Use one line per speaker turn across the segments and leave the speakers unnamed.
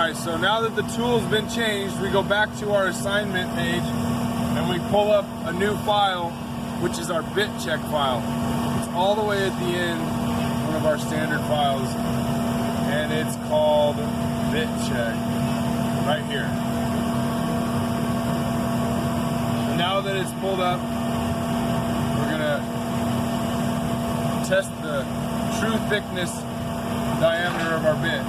Alright, so now that the tool's been changed, we go back to our assignment page and we pull up a new file, which is our bit check file. It's all the way at the end, one of our standard files, and it's called bit check, right here. Now that it's pulled up, we're gonna test the true thickness diameter of our bit.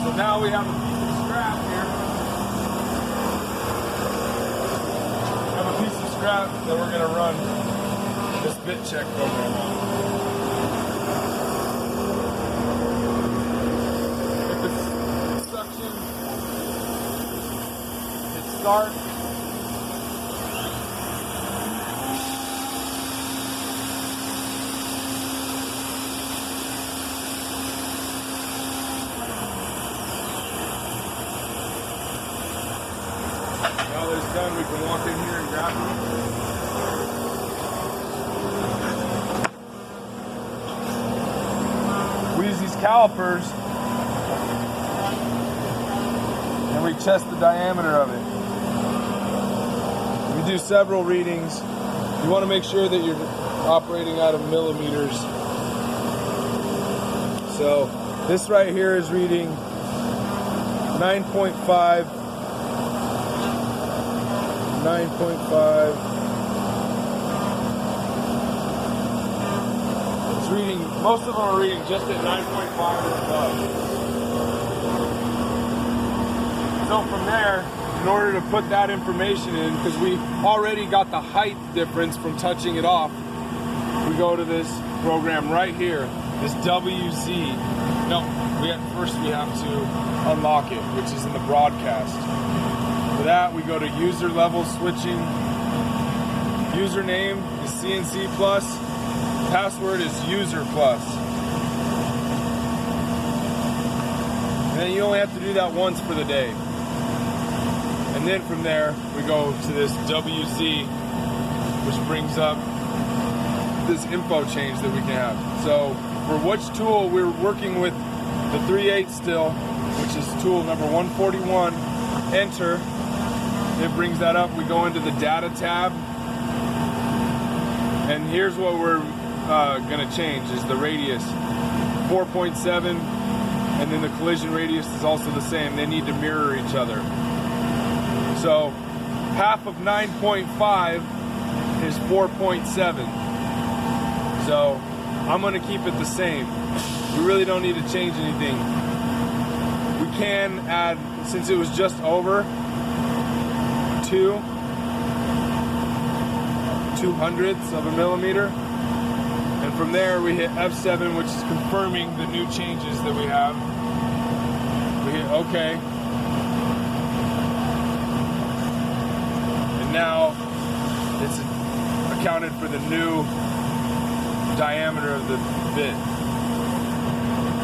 So now we have a piece of scrap here. We have a piece of scrap that we're gonna run this bit check program on. Hit the suction, hit start. Now that it's done, we can walk in here and grab them. We use these calipers and we test the diameter of it. We do several readings. You want to make sure that you're operating out of millimeters. So this right here is reading 9.5. 9.5. It's reading, most of them are reading just at 9.5 or above. So from there, in order to put that information in, because we already got the height difference from touching it off, we go to this program right here, this WZ. No, first we have to unlock it, which is in the broadcast. For that, we go to user level switching. Username is CNC plus. Password is user plus. And then you only have to do that once for the day. And then from there, we go to this WZ, which brings up this info change that we can have. So for which tool we're working with, the 3/8 still, which is tool number 141, enter. It brings that up. We go into the data tab, and here's what we're going to change is the radius, 4.7, and then the collision radius is also the same. They need to mirror each other. So half of 9.5 is 4.7. So I'm going to keep it the same. We really don't need to change anything. We can add, since it was just over 2/200ths of a millimeter, and from there we hit F7, which is confirming the new changes that we have. We hit OK, and now it's accounted for the new diameter of the bit.